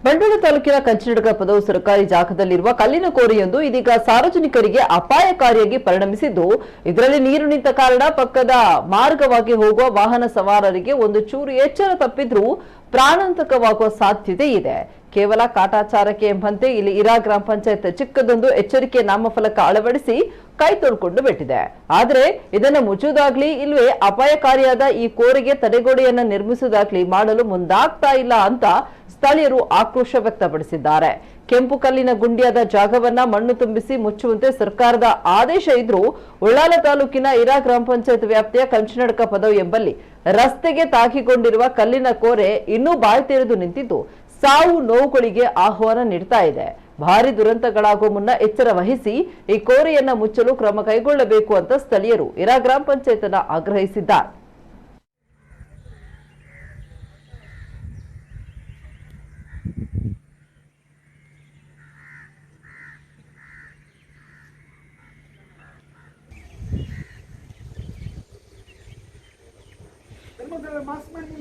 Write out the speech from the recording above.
ಬಂಡೂರು ತಾಲೂಕಿನ ಕಂಚಿನಡ್ಕ ಪದವು ಸರ್ಕಾರಿ ಜಾಗದಲ್ಲಿರುವ ಕಲ್ಲಿನ ಕೋರೆಯೊಂದು ಇದೀಗ ಸಾರ್ವಜನಿಕರಿಗೆ ಅಪಾಯಕಾರಿಯಾಗಿ ಪರಿಣಮಿಸಿದ್ದು, ಇದರಲ್ಲಿ ನೀರು ನಿಂತ ಕಾರಣ ಪಕ್ಕದ ಮಾರ್ಗವಾಗಿ ಹೋಗುವ ವಾಹನ ಸವಾರರಿಗೆ ಒಂದು ಚೂರು ಎಚ್ಚರ ತಪ್ಪಿದ್ರೂ ಪ್ರಾಣಾಂತಕವಾಗುವ ಸಾಧ್ಯತೆ ಇದೆ. ಕೇವಲ ಕಾಟಾಚಾರಕ್ಕೆ ಎಂಬಂತೆ ಇಲ್ಲಿ ಇರಾ ಗ್ರಾಮ ಪಂಚಾಯತ್ ಚಿಕ್ಕದೊಂದು ಎಚ್ಚರಿಕೆ ನಾಮಫಲಕ ಅಳವಡಿಸಿ ಕೈ ತೊಳ್ಕೊಂಡು ಬಿಟ್ಟಿದೆ. ಆದರೆ ಇದನ್ನು ಮುಚ್ಚುವುದಾಗ್ಲಿ ಇಲ್ವೇ ಅಪಾಯಕಾರಿಯಾದ ಈ ಕೋರೆಗೆ ತಡೆಗೋಡೆಯನ್ನ ನಿರ್ಮಿಸುವುದಾಗ್ಲಿ ಮಾಡಲು ಮುಂದಾಗ್ತಾ ಇಲ್ಲ ಅಂತ ಸ್ಥಳೀಯರು ಆಕ್ರೋಶ ವ್ಯಕ್ತಪಡಿಸಿದ್ದಾರೆ. ಕೆಂಪು ಕಲ್ಲಿನ ಗುಂಡಿಯಾದ ಜಾಗವನ್ನ ಮಣ್ಣು ತುಂಬಿಸಿ ಮುಚ್ಚುವಂತೆ ಸರ್ಕಾರದ ಆದೇಶ ಇದ್ರೂ ಉಳ್ಳಾಲ ತಾಲೂಕಿನ ಇರಾ ಗ್ರಾಮ ಪಂಚಾಯತ್ ವ್ಯಾಪ್ತಿಯ ಕಂಚಿನಡ್ಕ ಪದವು ಎಂಬಲ್ಲಿ ರಸ್ತೆಗೆ ತಾಕಿಕೊಂಡಿರುವ ಕಲ್ಲಿನ ಕೋರೆ ಇನ್ನೂ ಬಾಯಿ ತೆರೆದು ನಿಂತಿದ್ದು ಸಾವು ನೋವುಗಳಿಗೆ ಆಹ್ವಾನ ನೀಡ್ತಾ ಇದೆ. ಭಾರಿ ದುರಂತಗಳಾಗುವ ಮುನ್ನ ಎಚ್ಚರ ವಹಿಸಿ ಈ ಕೋರೆಯನ್ನ ಮುಚ್ಚಲು ಕ್ರಮ ಕೈಗೊಳ್ಳಬೇಕು ಅಂತ ಸ್ಥಳೀಯರು ಇರಾ ಗ್ರಾಮ ಪಂಚಾಯತ್ ಅನ್ನು ಆಗ್ರಹಿಸಿದ್ದಾರೆ. ಮಾಸ್ಕ್ ಮಾಡಿ